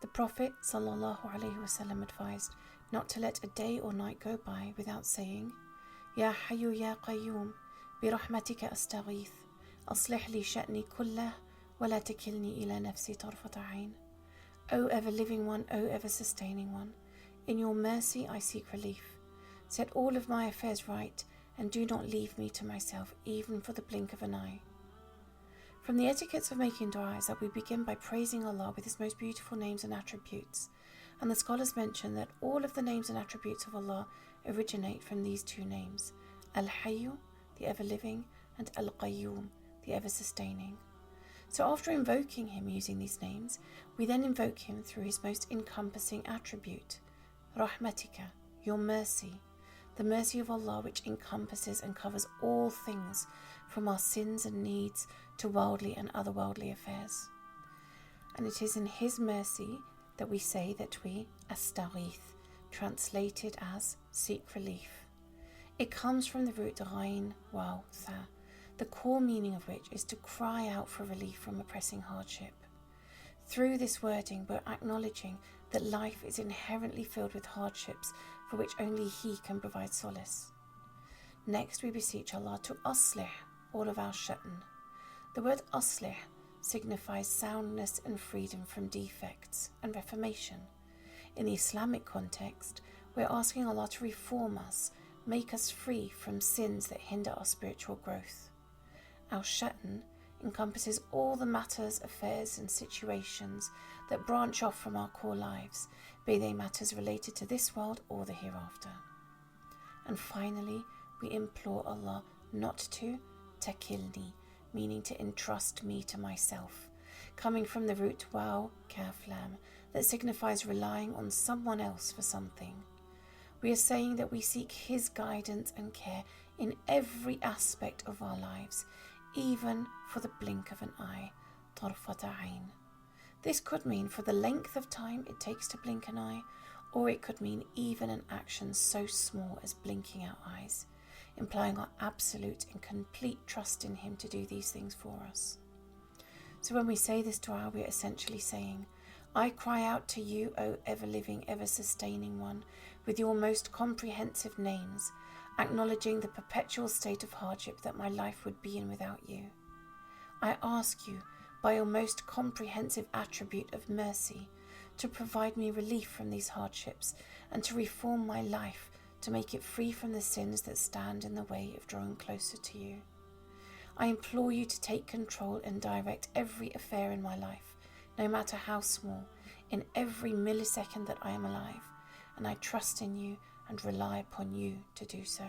The Prophet ﷺ advised not to let a day or night go by without saying, Ya Hayyu Ya Qayyum, برحمتك أستغيث أصلح لي شأني كله ولا تكلني إلى نفسي طرفة عين. O ever living one, O ever sustaining one, in your mercy I seek relief. Set all of my affairs right, and do not leave me to myself, even for the blink of an eye. From the etiquettes of making dua is that we begin by praising Allah with His most beautiful names and attributes, and the scholars mention that all of the names and attributes of Allah originate from these two names, Al-Hayyu, the ever-living, and Al-Qayyum, the ever-sustaining. So after invoking Him using these names, we then invoke Him through His most encompassing attribute, Rahmatika, your mercy, the mercy of Allah which encompasses and covers all things from our sins and needs to worldly and otherworldly affairs. And it is in His mercy that we say that we astaghith, translated as seek relief. It comes from the root Ghain Waw Tha, the core meaning of which is to cry out for relief from a pressing hardship. Through this wording, we're acknowledging that life is inherently filled with hardships for which only He can provide solace. Next, we beseech Allah to aslih all of our sha'n. The word aslih signifies soundness and freedom from defects and reformation. In the Islamic context, we're asking Allah to reform us, make us free from sins that hinder our spiritual growth. Our sha'n encompasses all the matters, affairs and situations that branch off from our core lives, be they matters related to this world or the hereafter. And finally, we implore Allah not to takilni, meaning to entrust me to myself, coming from the root waw kaf lam, that signifies relying on someone else for something. We are saying that we seek His guidance and care in every aspect of our lives, even for the blink of an eye, tarfata ayn. This could mean for the length of time it takes to blink an eye, or it could mean even an action so small as blinking our eyes, implying our absolute and complete trust in Him to do these things for us. So when we say this dua, we are essentially saying, I cry out to you, O ever-living, ever-sustaining one, with your most comprehensive names, acknowledging the perpetual state of hardship that my life would be in without you. I ask you, by your most comprehensive attribute of mercy, to provide me relief from these hardships and to reform my life to make it free from the sins that stand in the way of drawing closer to you. I implore you to take control and direct every affair in my life, no matter how small, in every millisecond that I am alive, and I trust in you and rely upon you to do so.